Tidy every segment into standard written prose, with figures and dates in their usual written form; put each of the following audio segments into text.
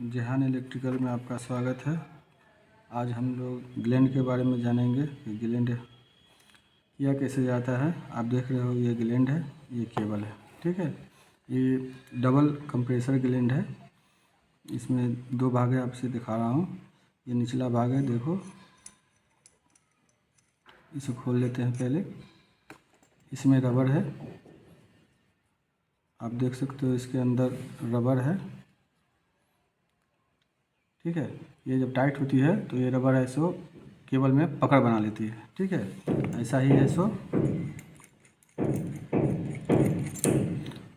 Jehan electrical में आपका स्वागत है। आज हम लोग ग्लैंड के बारे में जानेंगे कि ग्लैंड यह कैसे जाता है। आप देख रहे हो ये ग्लैंड है, ये केबल है, ठीक है। ये डबल कंप्रेसर ग्लैंड है। इसमें दो भाग है, आपसे दिखा रहा हूँ। ये निचला भाग है, देखो। इसे खोल लेते हैं पहले। इसमें रबर है, आप देख सकते हो। इसके अंदर रबर है, ठीक है। ये जब टाइट होती है तो ये रबर है सो केबल में पकड़ बना लेती है, ठीक है। ऐसा ही है सो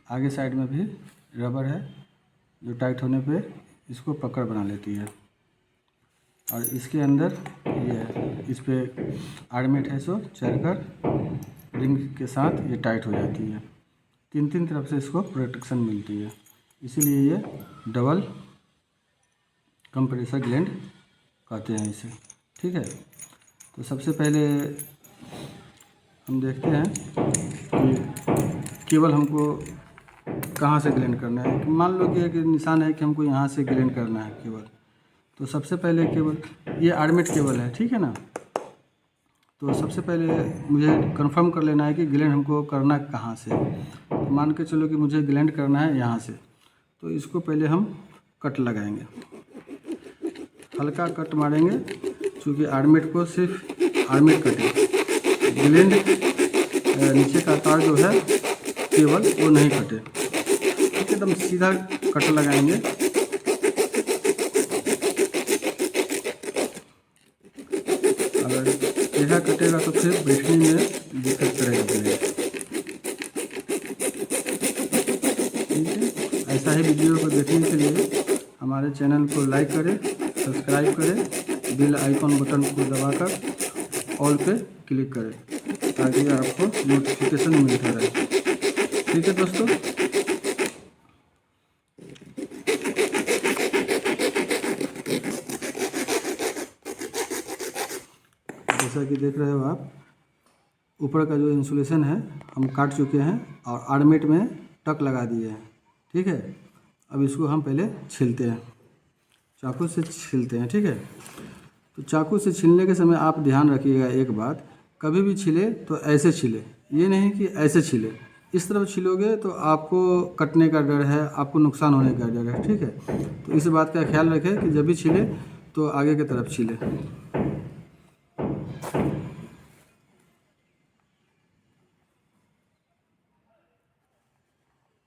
आगे साइड में भी रबर है, जो टाइट होने पे इसको पकड़ बना लेती है। और इसके अंदर ये है, इस पे आर्मेट है सो चढ़कर रिंग के साथ ये टाइट हो जाती है। तीन तीन तरफ से इसको प्रोटेक्शन मिलती है, इसीलिए ये डबल कंप्रेसर ग्लैंड कहते हैं इसे, ठीक है। तो सबसे पहले हम देखते हैं कि केबल हमको कहाँ से ग्लैंड करना है। कि मान लो कि एक निशान है कि हमको यहाँ से ग्लैंड करना है केबल। तो सबसे पहले केबल ये आर्मेट केबल है, ठीक है ना। तो सबसे पहले मुझे कंफर्म कर लेना है कि ग्लैंड हमको करना कहाँ से। तो मान के चलो कि मुझे ग्लैंड करना है यहाँ से, तो इसको पहले हम कट लगाएंगे, हल्का कट मारेंगे, क्योंकि आर्मेट को सिर्फ आर्मेट कटे, ग्लैंड नीचे का तार जो है केबल वो नहीं कटे, एकदम सीधा कट लगाएंगे। अगर सीधा कटेगा तो फिर बैठने में दिक्कत करेगा ग्लैंड, ठीक है। ऐसा ही वीडियो को देखने के लिए हमारे चैनल को लाइक करें, सब्सक्राइब करें, बेल आइकॉन बटन को दबाकर ऑल पे क्लिक करें, ताकि आपको नोटिफिकेशन मिलता रहे, ठीक है दोस्तों। जैसा कि देख रहे हो आप, ऊपर का जो इंसुलेशन है हम काट चुके हैं और आर्मेट में टक लगा दिए हैं, ठीक है। अब इसको हम पहले छीलते हैं, चाकू से छीलते हैं, ठीक है। तो चाकू से छीलने के समय आप ध्यान रखिएगा एक बात, कभी भी छीले तो ऐसे छीले, ये नहीं कि ऐसे छीले। इस तरफ छीलोगे तो आपको कटने का डर है, आपको नुकसान होने का डर है, ठीक है। तो इस बात का ख्याल रखें कि जब भी छीले तो आगे की तरफ छीले।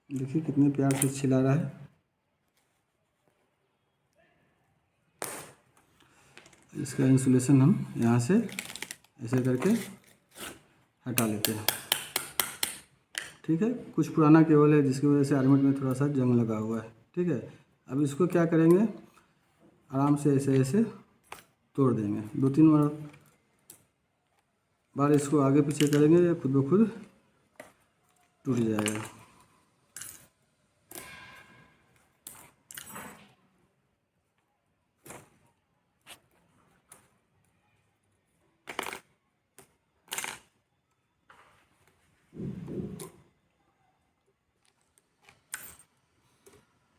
देखिए कितने प्यार से छिला रहा है। इसका इंसुलेशन हम यहाँ से ऐसे करके हटा लेते हैं, ठीक है। कुछ पुराना केबल है जिसकी वजह से आर्मेट में थोड़ा सा जंग लगा हुआ है, ठीक है। अब इसको क्या करेंगे, आराम से ऐसे ऐसे तोड़ देंगे। दो तीन बार इसको आगे पीछे करेंगे, ये खुद ब खुद टूट जाएगा।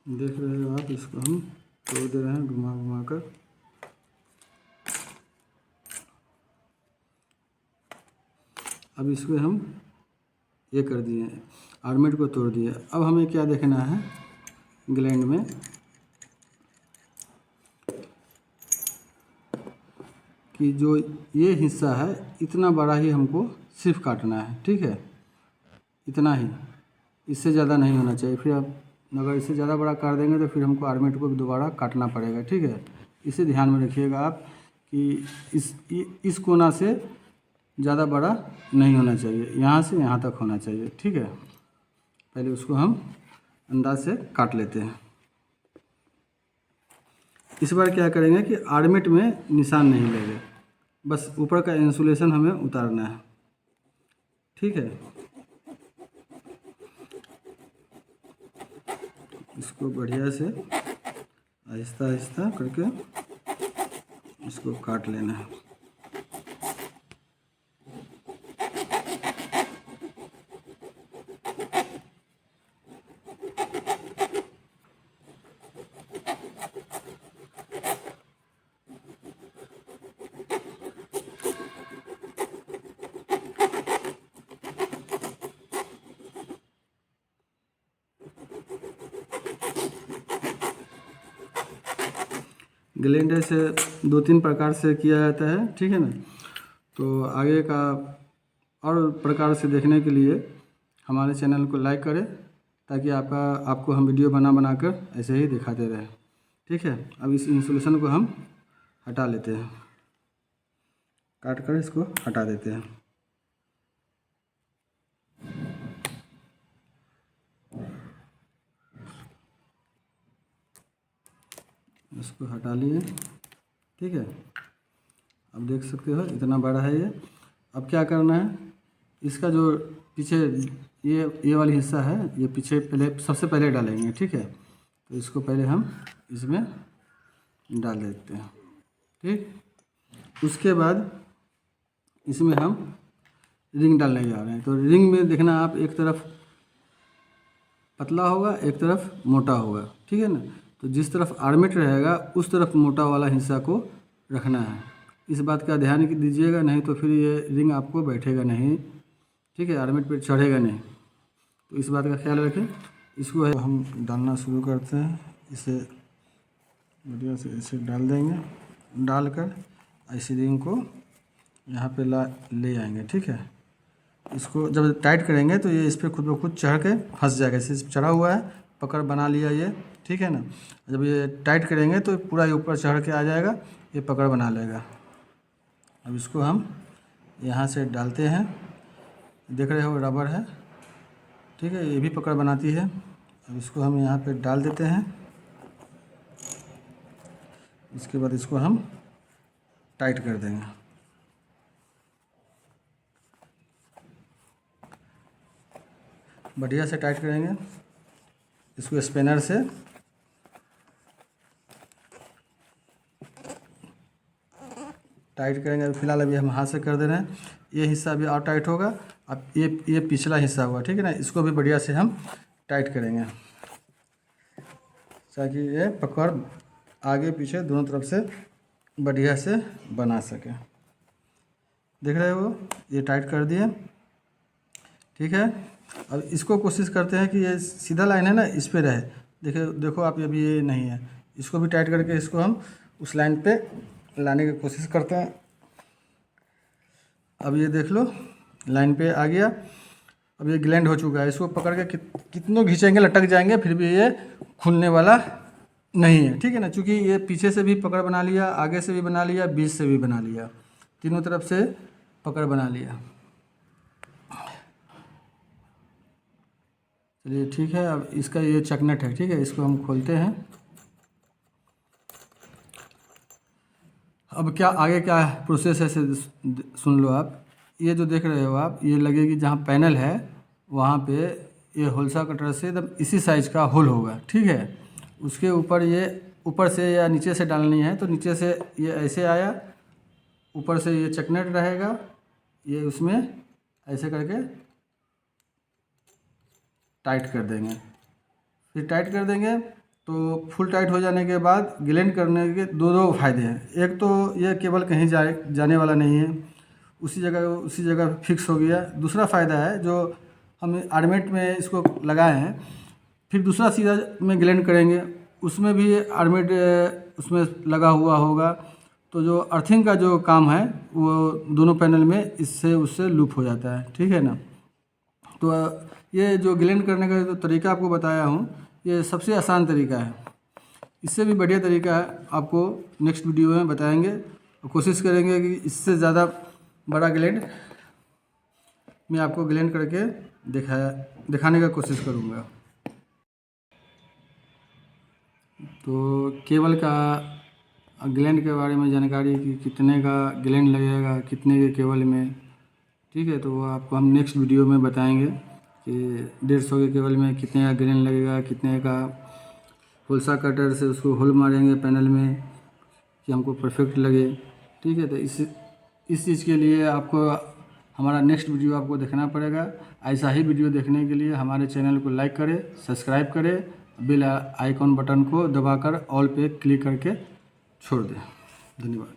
देख रहे हो आप, इसको हम तोड़ दे रहे हैं घुमा घुमा कर। अब इसको हम ये कर दिए, आर्मेट को तोड़ दिए। अब हमें क्या देखना है ग्लैंड में, कि जो ये हिस्सा है इतना बड़ा ही हमको सिर्फ काटना है, ठीक है। इतना ही, इससे ज़्यादा नहीं होना चाहिए। फिर अब अगर इससे ज़्यादा बड़ा काट देंगे तो फिर हमको आर्मेट को दोबारा काटना पड़ेगा, ठीक है। इसे ध्यान में रखिएगा आप कि इस कोना से ज़्यादा बड़ा नहीं होना चाहिए, यहाँ से यहाँ तक होना चाहिए, ठीक है। पहले उसको हम अंदाज से काट लेते हैं। इस बार क्या करेंगे कि आर्मेट में निशान नहीं लगे, बस ऊपर का इंसुलेशन हमें उतारना है, ठीक है। इसको बढ़िया से आहिस्ता आहिस्ता करके इसको काट लेना है। ग्लैंड ऐसे 2-3 प्रकार से किया जाता है, ठीक है ना। तो आगे का और प्रकार से देखने के लिए हमारे चैनल को लाइक करें, ताकि आपको हम वीडियो बना कर ऐसे ही दिखाते रहें, ठीक है। अब इस इंसुलेशन को हम हटा लेते हैं, काट कर इसको हटा देते हैं। इसको हटा लिए, ठीक है। अब देख सकते हो इतना बड़ा है ये। अब क्या करना है, इसका जो पीछे ये वाली हिस्सा है, ये पीछे पहले सबसे पहले डालेंगे, ठीक है। तो इसको पहले हम इसमें डाल देते हैं, ठीक। उसके बाद इसमें हम रिंग डालने जा रहे हैं। तो रिंग में देखना आप, एक तरफ पतला होगा, एक तरफ मोटा होगा, ठीक है ना। तो जिस तरफ आर्मेट रहेगा उस तरफ मोटा वाला हिस्सा को रखना है। इस बात का ध्यान दीजिएगा, नहीं तो फिर ये रिंग आपको बैठेगा नहीं, ठीक है, आर्मेट पे चढ़ेगा नहीं। तो इस बात का ख्याल रखें। इसको हम डालना शुरू करते हैं, इसे बढ़िया से इसे डाल देंगे। डालकर ऐसी रिंग को यहाँ पे ले आएंगे, ठीक है। इसको जब टाइट करेंगे तो ये इस पर खुद ब खुद चढ़ के फंस जाएगा। इसे चढ़ा हुआ है, पकड़ बना लिया ये, ठीक है ना। जब ये टाइट करेंगे तो पूरा ये ऊपर चढ़ के आ जाएगा, ये पकड़ बना लेगा। अब इसको हम यहाँ से डालते हैं, देख रहे हो रबर है, ठीक है, ये भी पकड़ बनाती है। अब इसको हम यहाँ पे डाल देते हैं। इसके बाद इसको हम टाइट कर देंगे। बढ़िया से टाइट करेंगे इसको स्पेनर से। टाइट करेंगे, फिलहाल अभी हम हाथ से कर दे रहे हैं। ये हिस्सा अभी और टाइट होगा। अब ये पिछला हिस्सा हुआ, ठीक है ना, इसको भी बढ़िया से हम टाइट करेंगे, ताकि ये पकड़ आगे पीछे दोनों तरफ से बढ़िया से बना सके। देख रहे हो, ये टाइट कर दिए, ठीक है। अब इसको कोशिश करते हैं कि ये सीधा लाइन है ना, इस पे रहे। देखो आप, अभी ये नहीं है। इसको भी टाइट करके इसको हम उस लाइन पे लाने की कोशिश करते हैं। अब ये देख लो, लाइन पे आ गया। अब ये ग्लैंड हो चुका है। इसको पकड़ के कितनों खींचेंगे लटक जाएंगे, फिर भी ये खुलने वाला नहीं है, ठीक है ना। चूँकि ये पीछे से भी पकड़ बना लिया, आगे से भी बना लिया, बीच से भी बना लिया, तीनों तरफ से पकड़ बना लिया। चलिए ठीक है। अब इसका ये चकनट है, ठीक है, इसको हम खोलते हैं। अब क्या आगे क्या प्रोसेस है सुन लो आप। ये जो देख रहे हो आप, ये लगेगी जहाँ पैनल है वहाँ पे ये होलसा कटर से एकदम इसी साइज का होल होगा, ठीक है। उसके ऊपर ये ऊपर से या नीचे से डालनी है, तो नीचे से ये ऐसे आया, ऊपर से ये चकनट रहेगा, ये उसमें ऐसे करके टाइट कर देंगे। फिर टाइट कर देंगे तो फुल टाइट हो जाने के बाद ग्लैंड करने के दो फ़ायदे हैं। एक तो ये केबल कहीं जाने वाला नहीं है, उसी जगह फिक्स हो गया। दूसरा फ़ायदा है, जो हम आर्मेट में इसको लगाए हैं, फिर दूसरा सीधा में ग्लैंड करेंगे, उसमें भी आर्मेट उसमें लगा हुआ होगा, तो जो अर्थिंग का जो काम है वो दोनों पैनल में इससे उससे लूप हो जाता है, ठीक है ना। तो ये जो ग्लैंड करने का जो तरीका आपको बताया हूँ, ये सबसे आसान तरीका है। इससे भी बढ़िया तरीका है, आपको नेक्स्ट वीडियो में बताएंगे और कोशिश करेंगे कि इससे ज़्यादा बड़ा ग्लैंड मैं आपको ग्लैंड करके दिखाने का कोशिश करूँगा। तो केबल का ग्लैंड के बारे में जानकारी कि कितने का ग्लैंड लगेगा, कितने के केबल में, ठीक है, तो वो आपको हम नेक्स्ट वीडियो में बताएंगे कि 150 के केबल में कितने का ग्लैंड लगेगा, कितने का होलसा कटर से उसको होल मारेंगे पैनल में कि हमको परफेक्ट लगे, ठीक है। तो इस चीज़ के लिए आपको हमारा नेक्स्ट वीडियो आपको देखना पड़ेगा। ऐसा ही वीडियो देखने के लिए हमारे चैनल को लाइक करें, सब्सक्राइब करें, बेल आइकॉन बटन को दबाकर ऑल पे क्लिक करके छोड़ दें। धन्यवाद।